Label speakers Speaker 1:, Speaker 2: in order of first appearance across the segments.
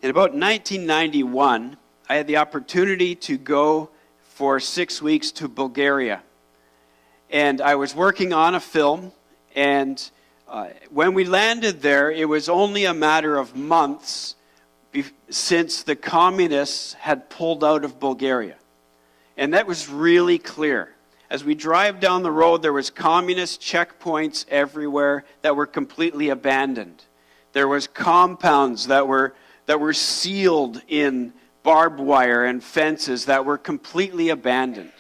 Speaker 1: In about 1991, I had the opportunity to go for 6 weeks to Bulgaria. And I was working on a film, and when we landed there, it was only a matter of months since the communists had pulled out of Bulgaria. And that was really clear. As we drive down the road, there was communist checkpoints everywhere that were completely abandoned. There was compounds that were sealed in barbed wire and fences that were completely abandoned.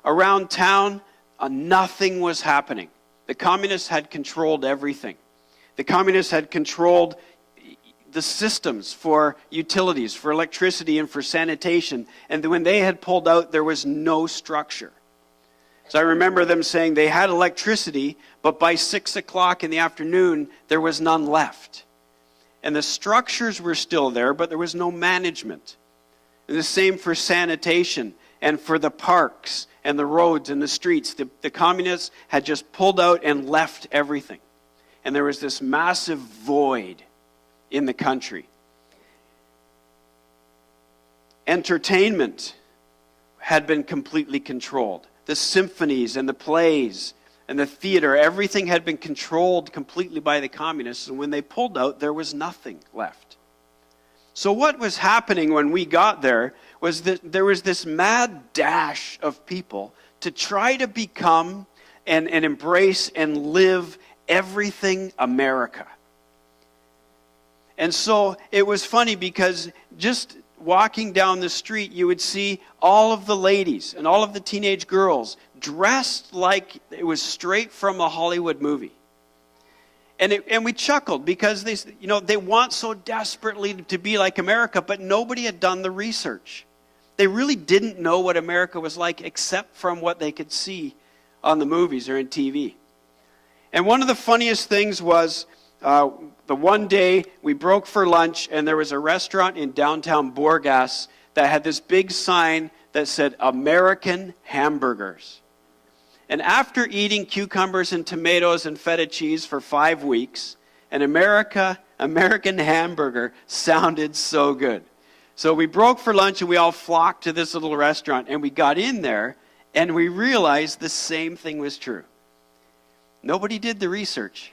Speaker 1: Around town, nothing was happening. The communists had controlled everything. The communists had controlled the systems for utilities, for electricity, and for sanitation. And when they had pulled out, there was no structure. So I remember them saying they had electricity, but by 6 o'clock in the afternoon, there was none left. And the structures were still there, but there was no management. And the same for sanitation and for the parks and the roads and the streets. The communists had just pulled out and left everything. And there was this massive void in the country. Entertainment had been completely controlled. The symphonies and the plays and the theater, everything had been controlled completely by the communists. And when they pulled out, there was nothing left. So what was happening when we got there was that there was this mad dash of people to try to become and embrace and live everything America. And so it was funny because just walking down the street, you would see all of the ladies and all of the teenage girls dressed like it was straight from a Hollywood movie. And we chuckled because they want so desperately to be like America, but nobody had done the research. They really didn't know what America was like except from what they could see on the movies or in TV. And one of the funniest things was the one day we broke for lunch and there was a restaurant in downtown Burgas that had this big sign that said American hamburgers. And after eating cucumbers and tomatoes and feta cheese for 5 weeks, an American hamburger sounded so good. So we broke for lunch and we all flocked to this little restaurant, and we got in there and we realized the same thing was true. Nobody did the research.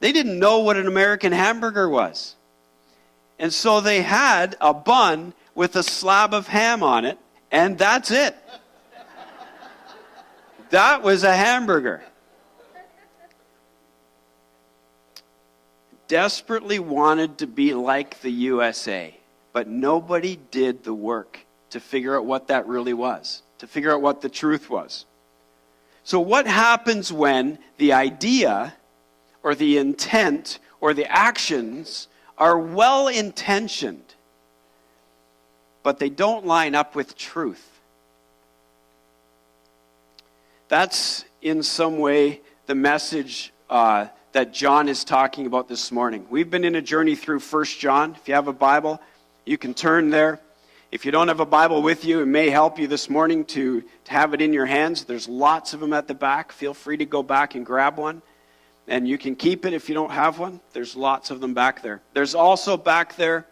Speaker 1: They didn't know what an American hamburger was. And so they had a bun with a slab of ham on it, and that's it. That was a hamburger. Desperately wanted to be like the USA, but nobody did the work to figure out what that really was, to figure out what the truth was. So what happens when the idea or the intent or the actions are well-intentioned, but they don't line up with truth? That's in some way the message that John is talking about this morning. We've been in a journey through 1 John. If you have a Bible, you can turn there. If you don't have a Bible with you, it may help you this morning to have it in your hands. There's lots of them at the back. Feel free to go back and grab one. And you can keep it if you don't have one. There's lots of them back there. There's also back there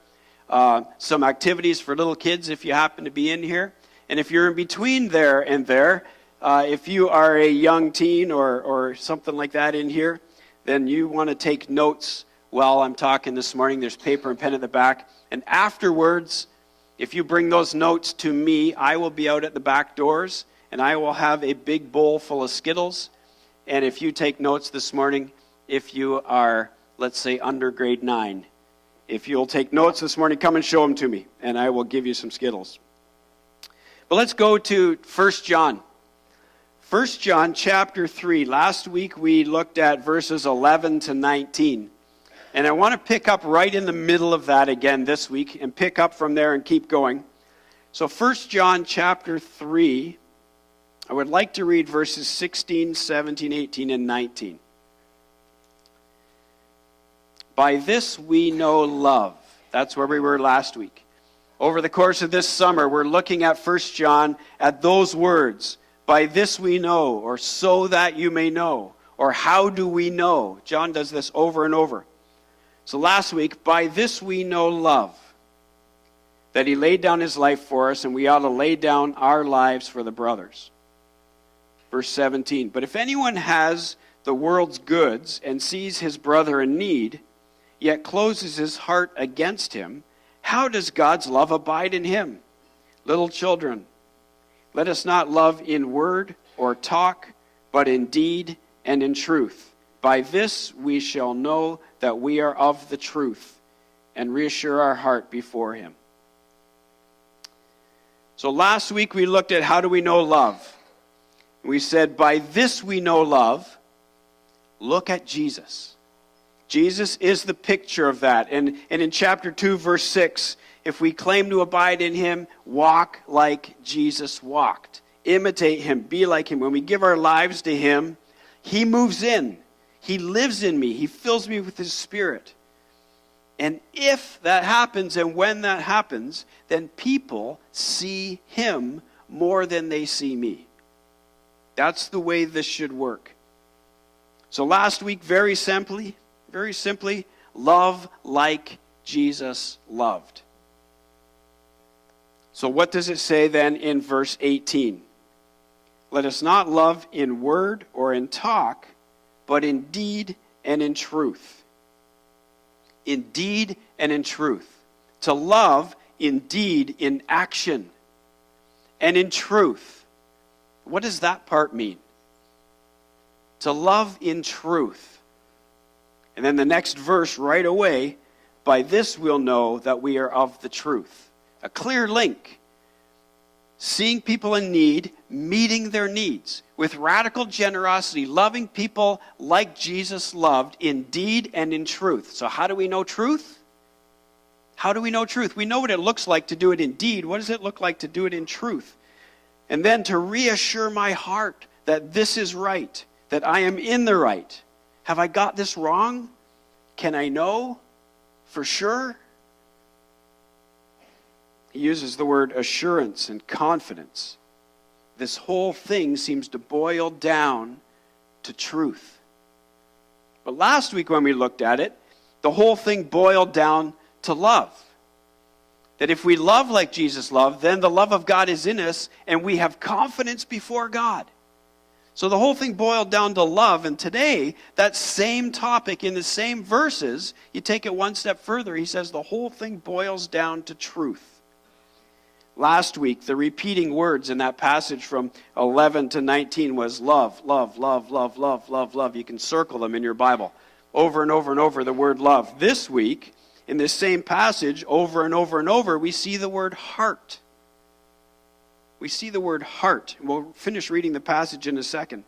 Speaker 1: some activities for little kids if you happen to be in here. And if you're in between there and there, if you are a young teen or something like that in here, then you want to take notes while I'm talking this morning. There's paper and pen at the back. And afterwards, if you bring those notes to me, I will be out at the back doors, and I will have a big bowl full of Skittles. And if you take notes this morning, if you are, let's say, under grade 9, if you'll take notes this morning, come and show them to me, and I will give you some Skittles. But let's go to 1 John. 1 John chapter 3. Last week we looked at verses 11 to 19. And I want to pick up right in the middle of that again this week and pick up from there and keep going. So 1 John chapter 3, I would like to read verses 16, 17, 18, and 19. By this we know love. That's where we were last week. Over the course of this summer, we're looking at 1 John at those words. By this we know, or so that you may know, or how do we know? John does this over and over. So last week, by this we know love, that he laid down his life for us, and we ought to lay down our lives for the brothers. Verse 17, but if anyone has the world's goods and sees his brother in need, yet closes his heart against him, how does God's love abide in him? Little children, let us not love in word or talk, but in deed and in truth. By this we shall know that we are of the truth, and reassure our heart before him. So last week we looked at how do we know love. We said, by this we know love. Look at Jesus. Jesus is the picture of that. And in chapter 2, verse 6, if we claim to abide in him, walk like Jesus walked. Imitate him, be like him. When we give our lives to him, he moves in. He lives in me. He fills me with his Spirit. And if that happens, and when that happens, then people see him more than they see me. That's the way this should work. So last week, very simply, love like Jesus loved. So what does it say then in verse 18? Let us not love in word or in talk, but in deed and in truth. In deed and in truth. To love in deed, in action, and in truth. What does that part mean? To love in truth. And then the next verse right away, by this we'll know that we are of the truth. A clear link. Seeing people in need, meeting their needs with radical generosity, loving people like Jesus loved in deed and in truth. So how do we know truth? How do we know truth? We know what it looks like to do it in deed. What does it look like to do it in truth? And then to reassure my heart that this is right, that I am in the right. Have I got this wrong? Can I know for sure? He uses the word assurance and confidence. This whole thing seems to boil down to truth. But last week when we looked at it, the whole thing boiled down to love. That if we love like Jesus loved, then the love of God is in us and we have confidence before God. So the whole thing boiled down to love. And today, that same topic in the same verses, you take it one step further. He says the whole thing boils down to truth. Last week, the repeating words in that passage from 11 to 19 was love, love, love, love, love, love, love. You can circle them in your Bible. Over and over and over, the word love. This week, in this same passage, over and over and over, we see the word heart. We see the word heart. We'll finish reading the passage in a second.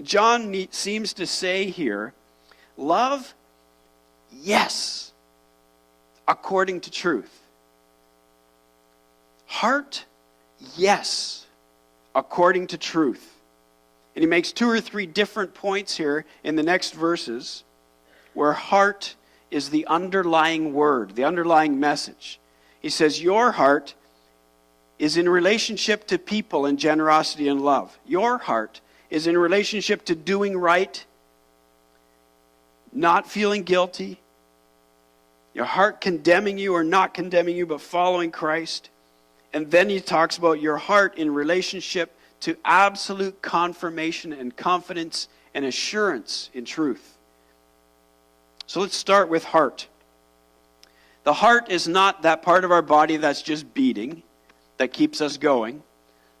Speaker 1: John seems to say here, love, yes, according to truth. Heart, yes, according to truth. And he makes 2 or 3 different points here in the next verses where heart is the underlying word, the underlying message. He says, your heart is in relationship to people and generosity and love. Your heart is in relationship to doing right, not feeling guilty. Your heart condemning you or not condemning you, but following Christ. And then he talks about your heart in relationship to absolute confirmation and confidence and assurance in truth. So let's start with heart. The heart is not that part of our body that's just beating, that keeps us going.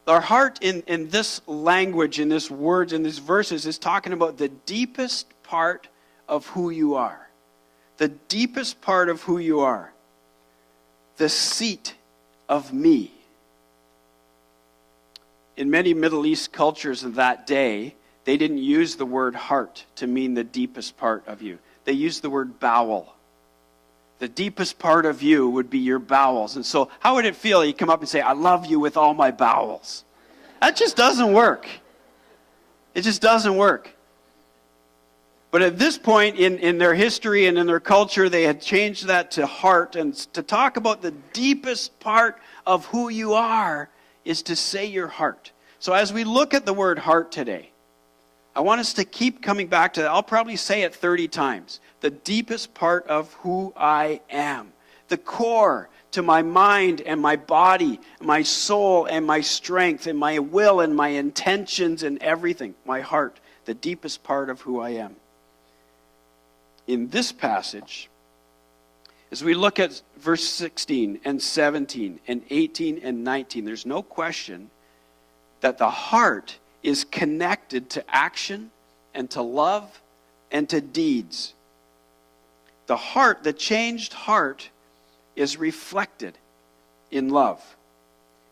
Speaker 1: Our heart in this language, in this words, in these verses, is talking about the deepest part of who you are. The deepest part of who you are. The seat of me. In many Middle East cultures of that day, they didn't use the word heart to mean the deepest part of you. They used the word bowel. The deepest part of you would be your bowels. And so how would it feel? You come up and say, I love you with all my bowels. That just doesn't work. It just doesn't work. But at this point in their history and in their culture, they had changed that to heart. And to talk about the deepest part of who you are is to say your heart. So as we look at the word heart today, I want us to keep coming back to that. I'll probably say it 30 times. The deepest part of who I am. The core to my mind and my body, my soul and my strength and my will and my intentions and everything. My heart, the deepest part of who I am. In this passage, as we look at verse 16 and 17 and 18 and 19, there's no question that the heart is connected to action and to love and to deeds. The heart, the changed heart, is reflected in love.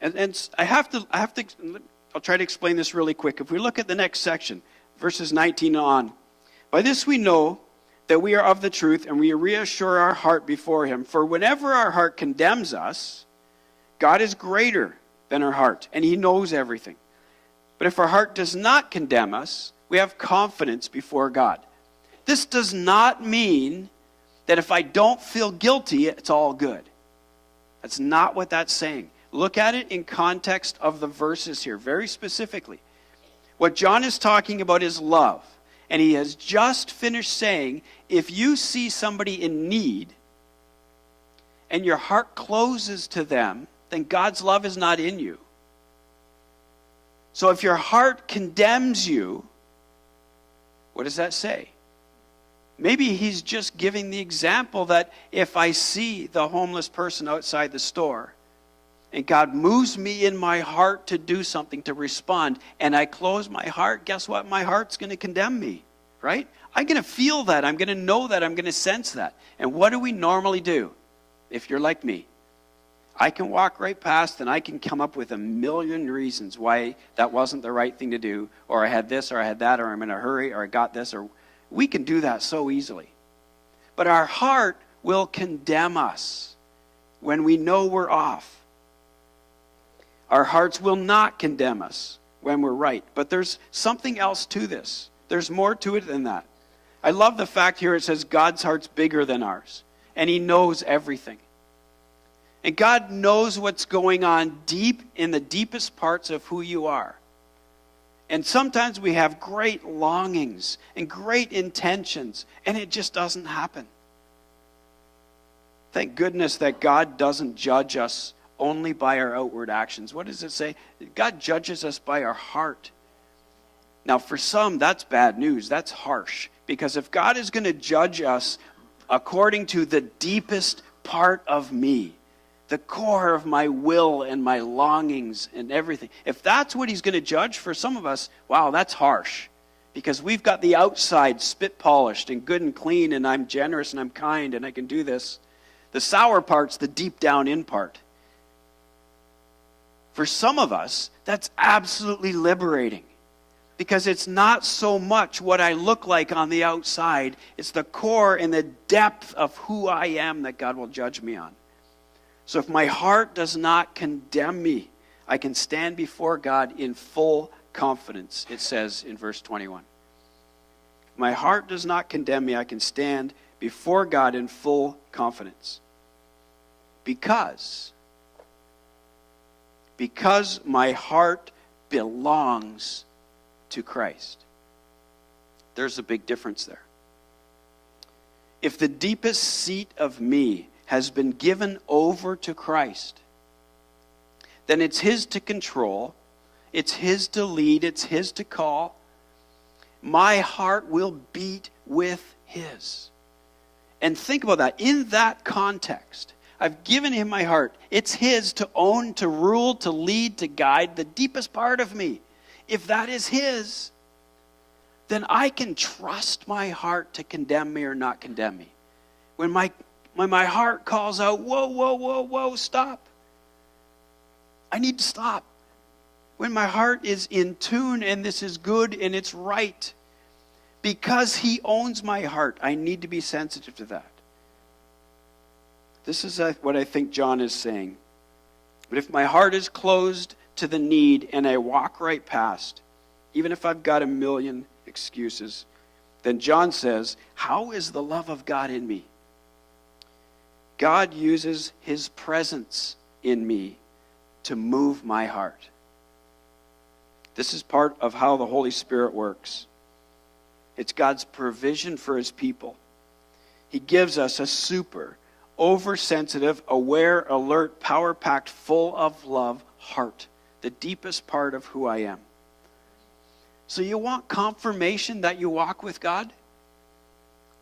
Speaker 1: And I'll try to explain this really quick. If we look at the next section, verses 19 on, by this we know that we are of the truth, and we reassure our heart before him. For whenever our heart condemns us, God is greater than our heart, and he knows everything. But if our heart does not condemn us, we have confidence before God. This does not mean that if I don't feel guilty, it's all good. That's not what that's saying. Look at it in context of the verses here, very specifically. What John is talking about is love. And he has just finished saying, if you see somebody in need and your heart closes to them, then God's love is not in you. So if your heart condemns you, what does that say? Maybe he's just giving the example that if I see the homeless person outside the store and God moves me in my heart to do something, to respond, and I close my heart, guess what? My heart's going to condemn me, right? I'm going to feel that. I'm going to know that. I'm going to sense that. And what do we normally do if you're like me? I can walk right past and I can come up with a million reasons why that wasn't the right thing to do, or I had this, or I had that, or I'm in a hurry, or I got this, or we can do that so easily. But our heart will condemn us when we know we're off. Our hearts will not condemn us when we're right. But there's something else to this. There's more to it than that. I love the fact here it says God's heart's bigger than ours. And he knows everything. And God knows what's going on deep in the deepest parts of who you are. And sometimes we have great longings and great intentions, and it just doesn't happen. Thank goodness that God doesn't judge us only by our outward actions. What does it say? God judges us by our heart. Now, for some, that's bad news. That's harsh. Because if God is going to judge us according to the deepest part of me, the core of my will and my longings and everything, if that's what he's going to judge for some of us, wow, that's harsh. Because we've got the outside spit polished and good and clean, and I'm generous and I'm kind and I can do this. The sour part's the deep down in part. For some of us, that's absolutely liberating. Because it's not so much what I look like on the outside. It's the core and the depth of who I am that God will judge me on. So if my heart does not condemn me, I can stand before God in full confidence, it says in verse 21. If my heart does not condemn me, I can stand before God in full confidence. Because my heart belongs to Christ. There's a big difference there. If the deepest seat of me has been given over to Christ, then it's his to control, it's his to lead, it's his to call. My heart will beat with his. And think about that. In that context, I've given him my heart. It's his to own, to rule, to lead, to guide, the deepest part of me. If that is his, then I can trust my heart to condemn me or not condemn me. When my heart calls out, whoa, whoa, whoa, whoa, stop. I need to stop. When my heart is in tune and this is good and it's right, because he owns my heart, I need to be sensitive to that. This is what I think John is saying. But if my heart is closed to the need and I walk right past, even if I've got a million excuses, then John says, how is the love of God in me? God uses his presence in me to move my heart. This is part of how the Holy Spirit works. It's God's provision for his people. He gives us a super, oversensitive, aware, alert, power-packed, full of love heart, the deepest part of who I am. So you want confirmation that you walk with God?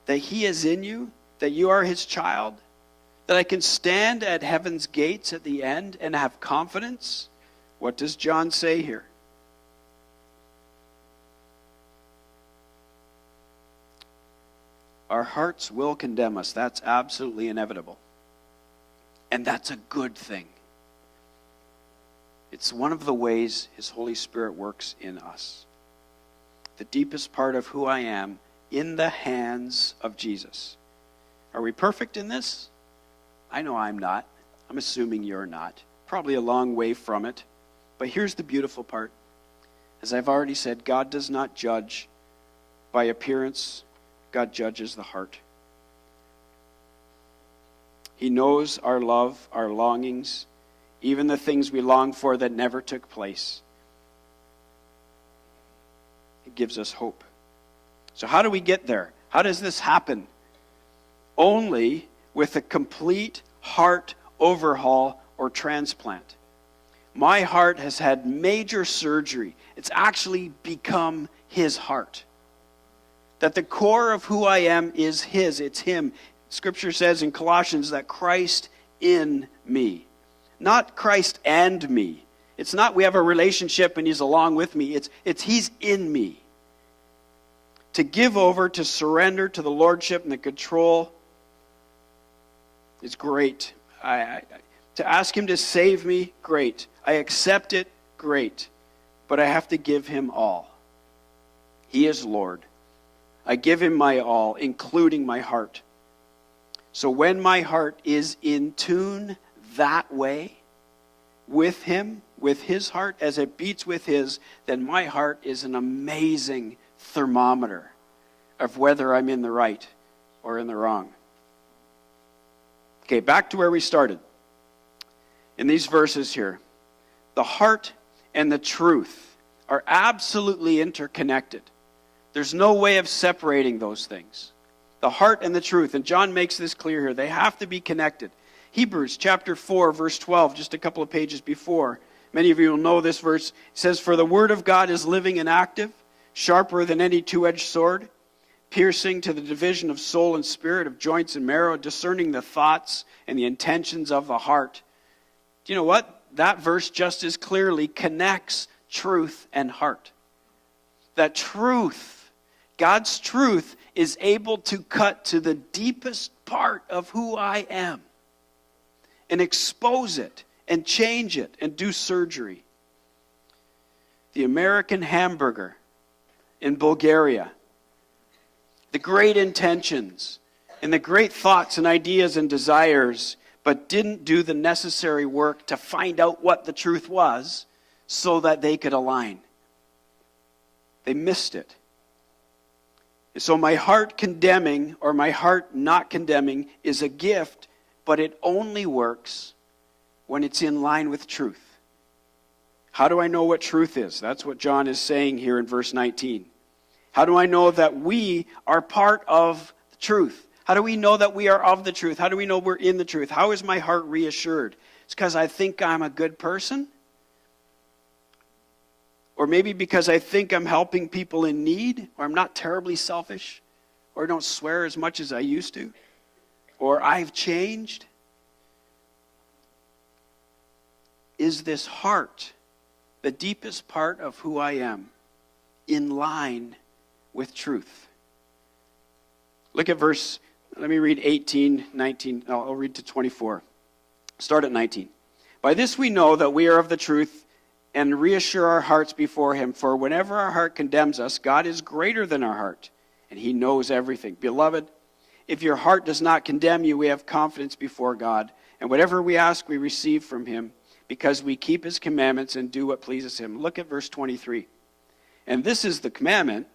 Speaker 1: That he is in you? That you are his child? That I can stand at heaven's gates at the end and have confidence? What does John say here? Our hearts will condemn us. That's absolutely inevitable. And that's a good thing. It's one of the ways his Holy Spirit works in us. The deepest part of who I am in the hands of Jesus. Are we perfect in this? I know I'm not. I'm assuming you're not. Probably a long way from it. But here's the beautiful part. As I've already said, God does not judge by appearance. God judges the heart. He knows our love, our longings, even the things we long for that never took place. It gives us hope. So how do we get there? How does this happen? Only with a complete heart overhaul or transplant. My heart has had major surgery. It's actually become his heart. That the core of who I am is his. It's him. Scripture says in Colossians that Christ in me. Not Christ and me. It's not we have a relationship and he's along with me. It's he's in me. To give over, to surrender to the lordship and the control is great. To ask him to save me, great. I accept it, great. But I have to give him all. He is Lord. I give him my all, including my heart. So when my heart is in tune that way with him, with his heart, as it beats with his, then my heart is an amazing thermometer of whether I'm in the right or in the wrong. Okay, back to where we started. In these verses here, the heart and the truth are absolutely interconnected. There's no way of separating those things. The heart and the truth, and John makes this clear here, they have to be connected. Hebrews chapter 4, verse 12, just a couple of pages before. Many of you will know this verse. It says, "For the word of God is living and active, sharper than any two-edged sword, piercing to the division of soul and spirit, of joints and marrow, discerning the thoughts and the intentions of the heart." Do you know what? That verse just as clearly connects truth and heart. That truth, God's truth, is able to cut to the deepest part of who I am and expose it and change it and do surgery. The American hamburger in Bulgaria, the great intentions and the great thoughts and ideas and desires, but didn't do the necessary work to find out what the truth was so that they could align. They missed it. And so my heart condemning or my heart not condemning is a gift, but it only works when it's in line with truth. How do I know what truth is? That's what John is saying here in verse 19. How do I know that we are part of the truth? How do we know that we are of the truth? How do we know we're in the truth? How is my heart reassured? It's because I think I'm a good person? Or maybe because I think I'm helping people in need, or I'm not terribly selfish, or I don't swear as much as I used to, or I've changed. Is this heart, the deepest part of who I am, in line with truth? Look at verse, let me read 18, 19, I'll read to 24. Start at 19. "By this we know that we are of the truth, and reassure our hearts before him. For whenever our heart condemns us, God is greater than our heart, and he knows everything. Beloved, if your heart does not condemn you, we have confidence before God. And whatever we ask, we receive from him, because we keep his commandments and do what pleases him." Look at verse 23. "And this is the commandment,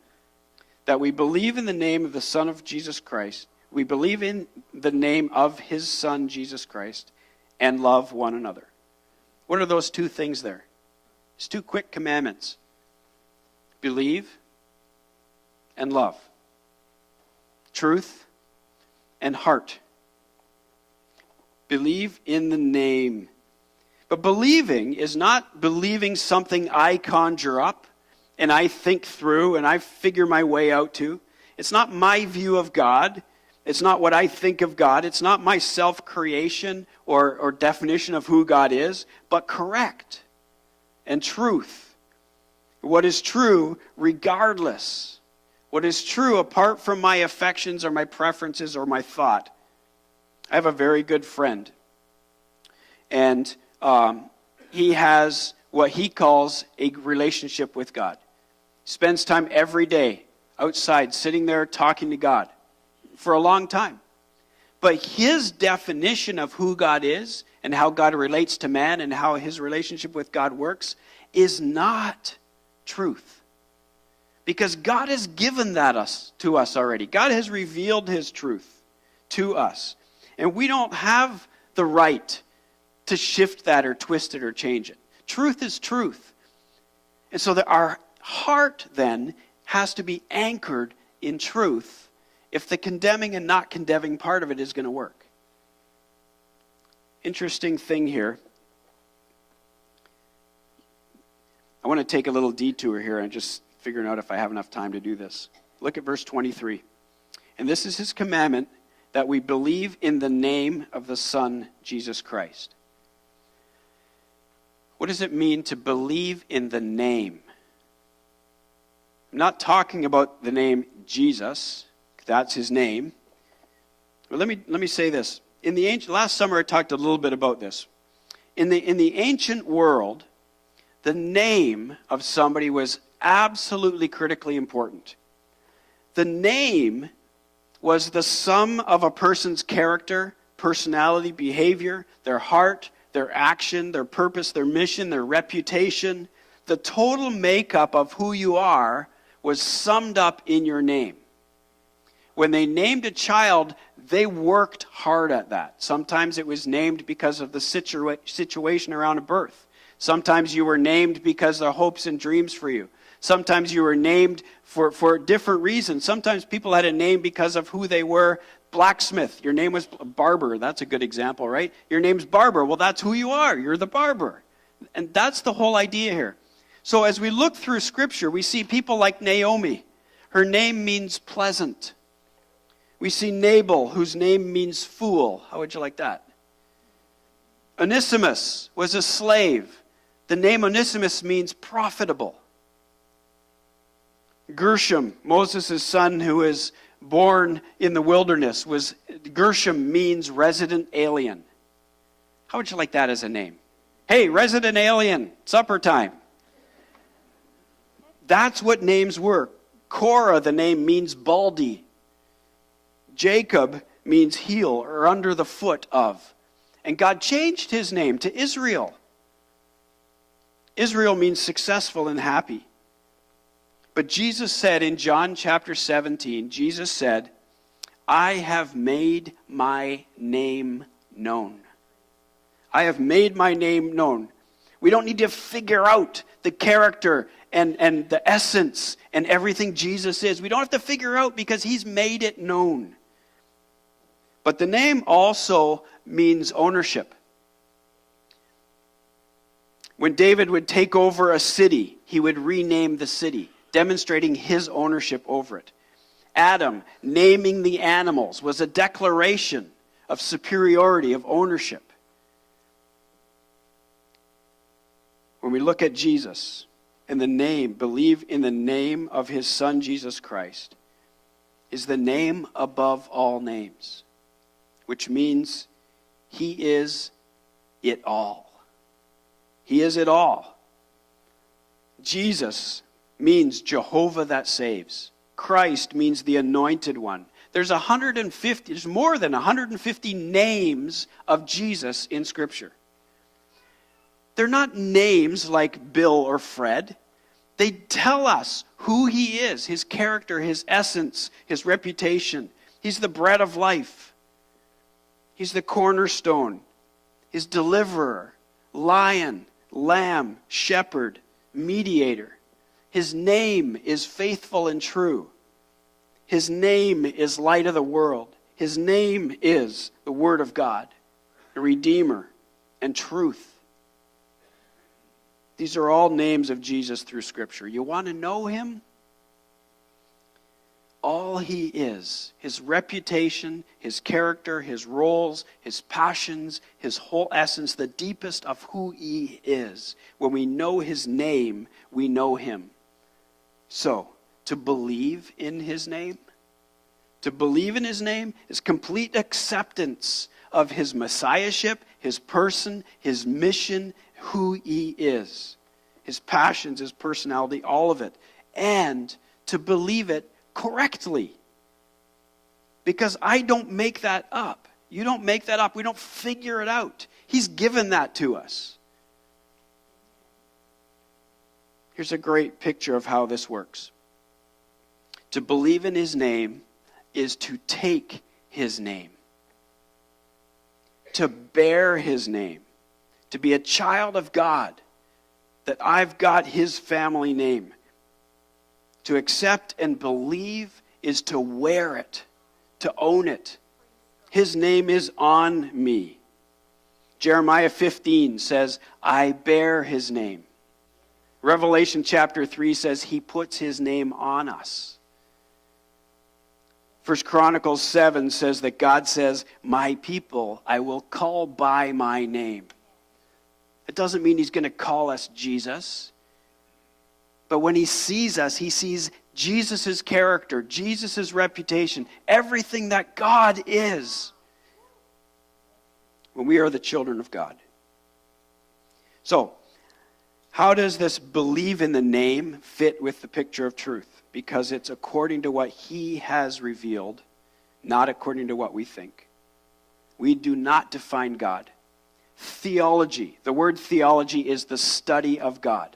Speaker 1: that we believe in the name of the Son of Jesus Christ. We believe in the name of his Son, Jesus Christ, and love one another." What are those two things there? It's two quick commandments. Believe and love. truth, and heart. Believe in the name. But believing is not believing something I conjure up and I think through and I figure my way out to. It's not my view of God. It's not what I think of God. It's not my self-creation or definition of who God is, but correct and truth. What is true regardless. What is true apart from my affections or my preferences or my thought. I have a very good friend, and he has what he calls a relationship with God. He spends time every day outside, sitting there talking to God for a long time. But his definition of who God is and how God relates to man and how his relationship with God works is not truth. Because God has given that to us already. God has revealed his truth to us. And we don't have the right to shift that or twist it or change it. Truth is truth. And so that our heart then has to be anchored in truth if the condemning and not condemning part of it is going to work. Interesting thing here. I want to take a little detour here and just figuring out if I have enough time to do this. Look at verse 23. And this is his commandment, that we believe in the name of the Son, Jesus Christ. What does it mean to believe in the name? I'm not talking about the name Jesus. That's his name. But let me say this. In the last summer I talked a little bit about this. In the ancient world, the name of somebody was absolutely critically important. The name was the sum of a person's character, personality, behavior, their heart, their action, their purpose, their mission, their reputation. The total makeup of who you are was summed up in your name. When they named a child, they worked hard at that. Sometimes it was named because of the situation around a birth. Sometimes you were named because of hopes and dreams for you. Sometimes you were named for different reasons. Sometimes people had a name because of who they were. Blacksmith, your name was Barber. That's a good example, right? Your name's Barber. Well, that's who you are. You're the barber. And that's the whole idea here. So as we look through Scripture, we see people like Naomi. Her name means pleasant. We see Nabal, whose name means fool. How would you like that? Onesimus was a slave. The name Onesimus means profitable. Gershom, Moses' son who was born in the wilderness, Gershom means resident alien. How would you like that as a name? Hey, resident alien, supper time. That's what names were. Korah, the name means baldy. Jacob means heel or under the foot of. And God changed his name to Israel. Israel means successful and happy. But Jesus said in John chapter 17, Jesus said, I have made my name known. I have made my name known. We don't need to figure out the character and the essence and everything Jesus is. We don't have to figure out because he's made it known. But the name also means ownership. When David would take over a city, he would rename the city, demonstrating his ownership over it. Adam, naming the animals, was a declaration of superiority, of ownership. When we look at Jesus and the name, believe in the name of his Son, Jesus Christ, is the name above all names, which means he is it all. He is it all. Jesus means Jehovah that saves. Christ means the anointed one. There's more than 150 names of Jesus in Scripture. They're not names like Bill or Fred. They tell us who he is, his character, his essence, his reputation. He's the bread of life. He's the cornerstone, his deliverer, lion, lamb, shepherd, mediator. His name is faithful and true. His name is light of the world. His name is the Word of God, the Redeemer, and truth. These are all names of Jesus through Scripture. You want to know him? All he is, his reputation, his character, his roles, his passions, his whole essence, the deepest of who he is. When we know his name, we know him. So, to believe in his name, is complete acceptance of his messiahship, his person, his mission, who he is, his passions, his personality, all of it. And to believe it correctly. Because I don't make that up. You don't make that up. We don't figure it out. He's given that to us. Here's a great picture of how this works. To believe in his name is to take his name. To bear his name. To be a child of God. That I've got his family name. To accept and believe is to wear it, to own it. His name is on me. Jeremiah 15 says, I bear his name. Revelation chapter 3 says he puts his name on us. 1 Chronicles 7 says that God says, my people I will call by my name. It doesn't mean he's going to call us Jesus. But when he sees us, he sees Jesus' character, Jesus' reputation, everything that God is. When we are the children of God. So, how does this believe in the name fit with the picture of truth? Because it's according to what he has revealed, not according to what we think. We do not define God. Theology, the word theology is the study of God.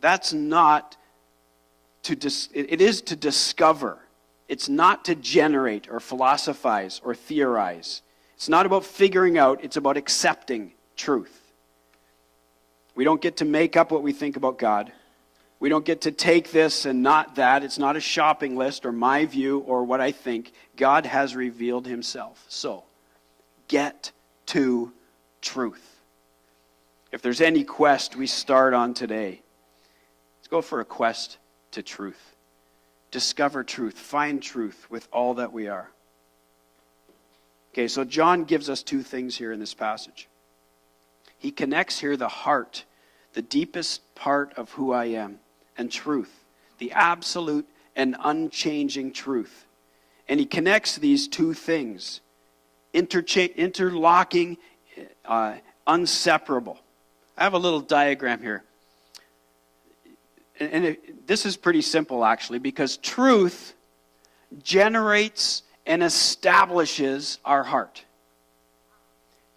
Speaker 1: That's not it is to discover. It's not to generate or philosophize or theorize. It's not about figuring out, it's about accepting truth. We don't get to make up what we think about God. We don't get to take this and not that. It's not a shopping list or my view or what I think. God has revealed himself. So, get to truth. If there's any quest we start on today, let's go for a quest to truth. Discover truth. Find truth with all that we are. Okay, so John gives us two things here in this passage. He connects here the heart, the deepest part of who I am, and truth, the absolute and unchanging truth. And he connects these two things, interlocking, inseparable. I have a little diagram here. And this is pretty simple, actually, because truth generates and establishes our heart.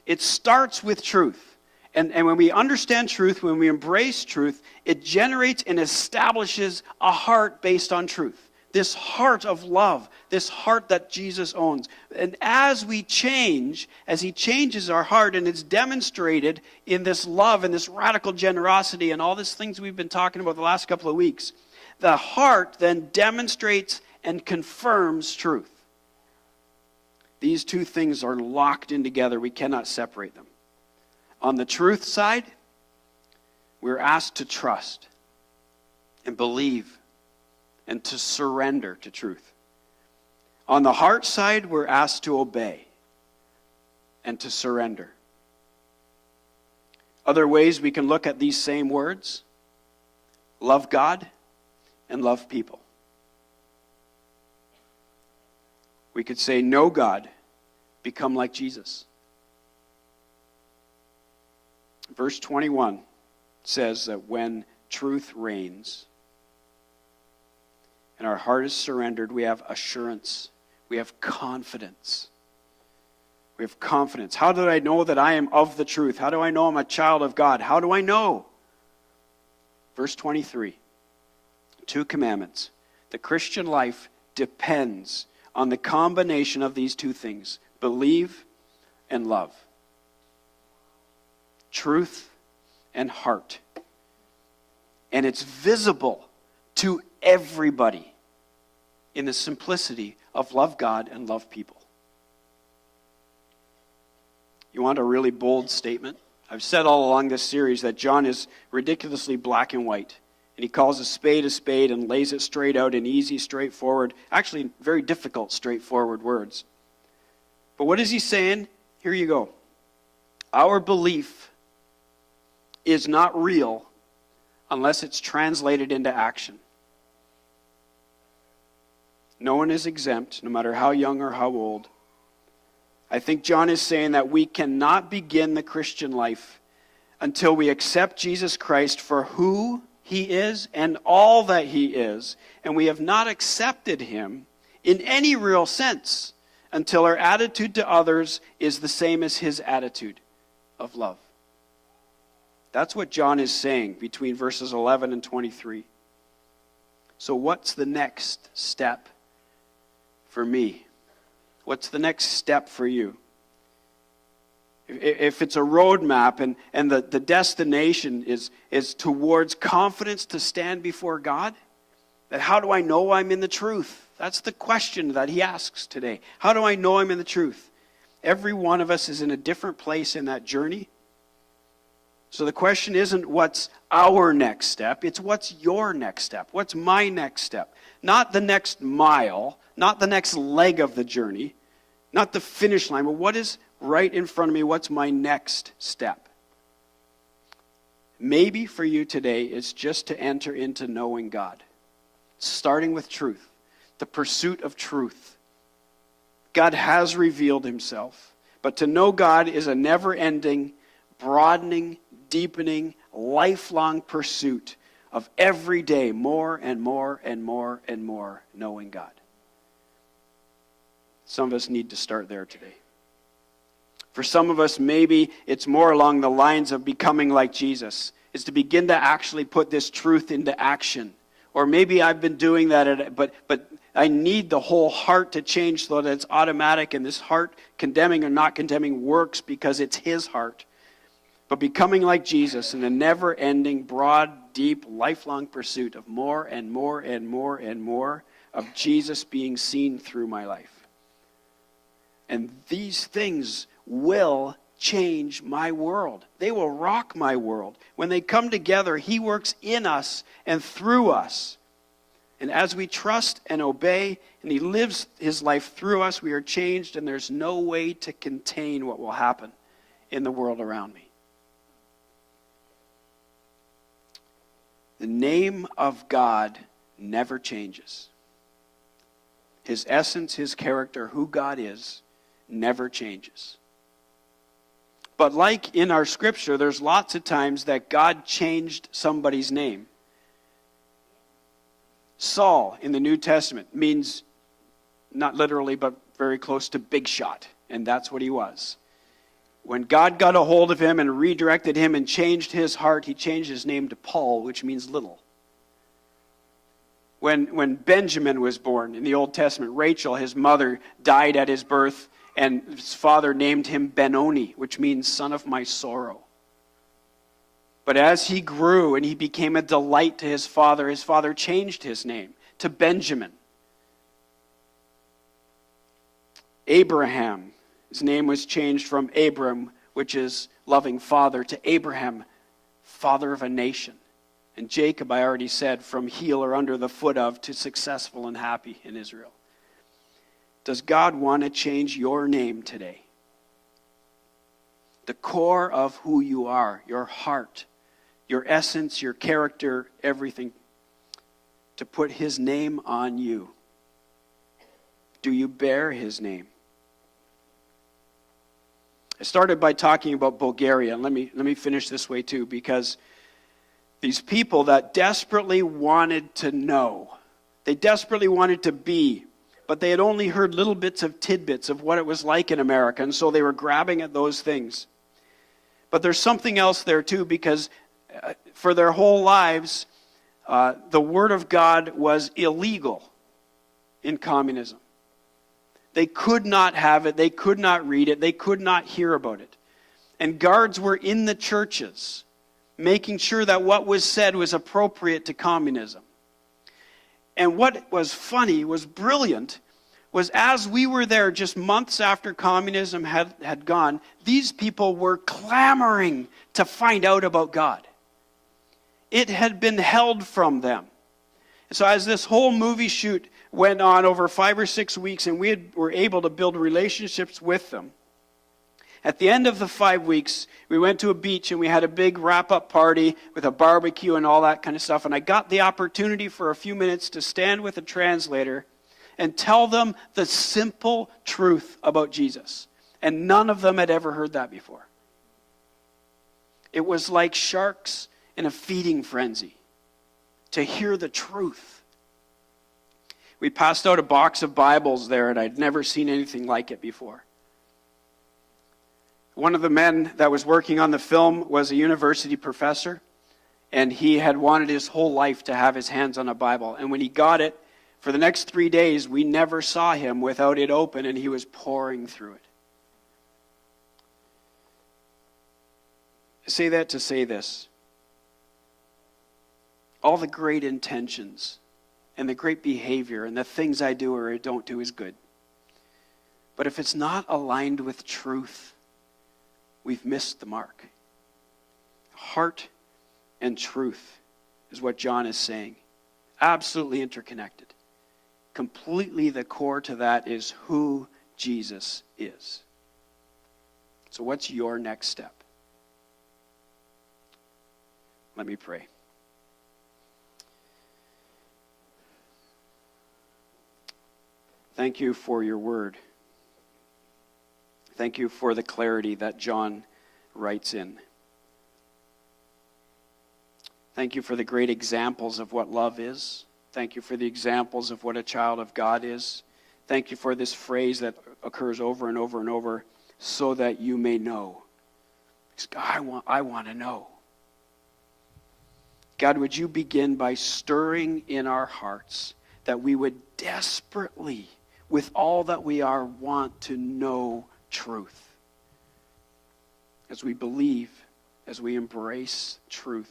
Speaker 1: It starts with truth. And when we understand truth, when we embrace truth, it generates and establishes a heart based on truth. This heart of love, this heart that Jesus owns. And as we change, as he changes our heart, and it's demonstrated in this love and this radical generosity and all these things we've been talking about the last couple of weeks, the heart then demonstrates and confirms truth. These two things are locked in together. We cannot separate them. On the truth side, we're asked to trust and believe and to surrender to truth. On the heart side, we're asked to obey and to surrender. Other ways we can look at these same words: love God and love people. We could say, know God, become like Jesus. Verse 21 says that when truth reigns and our heart is surrendered, we have assurance. We have confidence. We have confidence. How do I know that I am of the truth? How do I know I'm a child of God? How do I know? Verse 23. 2 commandments. The Christian life depends on the combination of these two things: believe and love. Truth and heart. And it's visible to everybody in the simplicity of love God and love people. You want a really bold statement? I've said all along this series that John is ridiculously black and white. And he calls a spade and lays it straight out in easy, straightforward, actually very difficult, straightforward words. But what is he saying? Here you go. Our belief is not real unless it's translated into action. No one is exempt, no matter how young or how old. I think John is saying that we cannot begin the Christian life until we accept Jesus Christ for who he is and all that he is, and we have not accepted him in any real sense until our attitude to others is the same as his attitude of love. That's what John is saying between verses 11 and 23. So what's the next step for me? What's the next step for you? If it's a roadmap and the destination is towards confidence to stand before God, that how do I know I'm in the truth? That's the question that he asks today. How do I know I'm in the truth? Every one of us is in a different place in that journey. So the question isn't what's our next step, it's what's your next step? What's my next step? Not the next mile, not the next leg of the journey, not the finish line, but what is right in front of me? What's my next step? Maybe for you today, it's just to enter into knowing God. Starting with truth, the pursuit of truth. God has revealed himself, but to know God is a never-ending, broadening, deepening, lifelong pursuit of every day more and more and more and more knowing God. Some of us need to start there today. For some of us, maybe it's more along the lines of becoming like Jesus. It's to begin to actually put this truth into action. Or maybe I've been doing that, but I need the whole heart to change so that it's automatic, and this heart condemning or not condemning works because it's his heart. But becoming like Jesus in a never-ending, broad, deep, lifelong pursuit of more and more and more and more of Jesus being seen through my life. And these things will change my world. They will rock my world. When they come together, he works in us and through us. And as we trust and obey, and he lives his life through us, we are changed, and there's no way to contain what will happen in the world around me. The name of God never changes. His essence, his character, who God is, never changes. But like in our scripture, there's lots of times that God changed somebody's name. Saul in the New Testament means, not literally, but very close to big shot. And that's what he was. When God got a hold of him and redirected him and changed his heart, he changed his name to Paul, which means little. When Benjamin was born in the Old Testament, Rachel, his mother, died at his birth, and his father named him Benoni, which means son of my sorrow. But as he grew and he became a delight to his father changed his name to Benjamin. Abraham, his name was changed from Abram, which is loving father, to Abraham, father of a nation. And Jacob, I already said, from heel or under the foot of to successful and happy in Israel. Does God want to change your name today? The core of who you are, your heart, your essence, your character, everything, to put his name on you. Do you bear his name? I started by talking about Bulgaria, and let me finish this way too, because these people that desperately wanted to know, they desperately wanted to be, but they had only heard little bits of tidbits of what it was like in America, and so they were grabbing at those things. But there's something else there too, because for their whole lives, the Word of God was illegal in communism. They could not have it, they could not read it, they could not hear about it. And guards were in the churches, making sure that what was said was appropriate to communism. And what was funny, was brilliant, was as we were there just months after communism had gone, these people were clamoring to find out about God. It had been held from them. So as this whole movie shoot went on over 5 or 6 weeks, and were able to build relationships with them, at the end of the 5 weeks, we went to a beach and we had a big wrap-up party with a barbecue and all that kind of stuff. And I got the opportunity for a few minutes to stand with a translator and tell them the simple truth about Jesus. And none of them had ever heard that before. It was like sharks in a feeding frenzy to hear the truth. We passed out a box of Bibles there, and I'd never seen anything like it before. One of the men that was working on the film was a university professor, and he had wanted his whole life to have his hands on a Bible. And when he got it, for the next 3 days, we never saw him without it open, and he was pouring through it. I say that to say this. All the great intentions and the great behavior and the things I do or don't do is good. But if it's not aligned with truth, we've missed the mark. Heart and truth is what John is saying. Absolutely interconnected. Completely the core to that is who Jesus is. So what's your next step? Let me pray. Thank you for your word. Thank you for the clarity that John writes in. Thank you for the great examples of what love is. Thank you for the examples of what a child of God is. Thank you for this phrase that occurs over and over and over, so that you may know. Because I want to know. God, would you begin by stirring in our hearts that we would desperately, with all that we are, want to know truth. As we believe, as we embrace truth,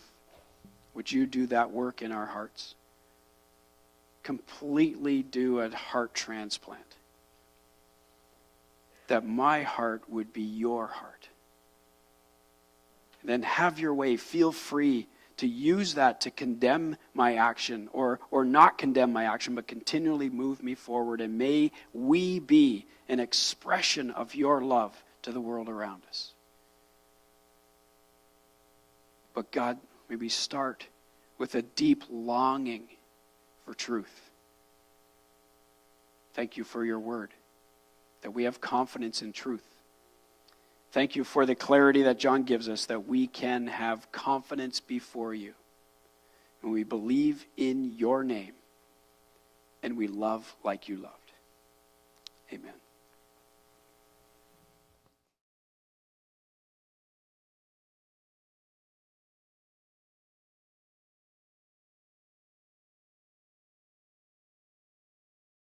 Speaker 1: would you do that work in our hearts? Completely do a heart transplant. That my heart would be your heart. And then have your way. Feel free to use that to condemn my action or not condemn my action, but continually move me forward. And may we be an expression of your love to the world around us. But God, may we start with a deep longing for truth. Thank you for your word, that we have confidence in truth. Thank you for the clarity that John gives us, that we can have confidence before you. And we believe in your name, and we love like you loved. Amen.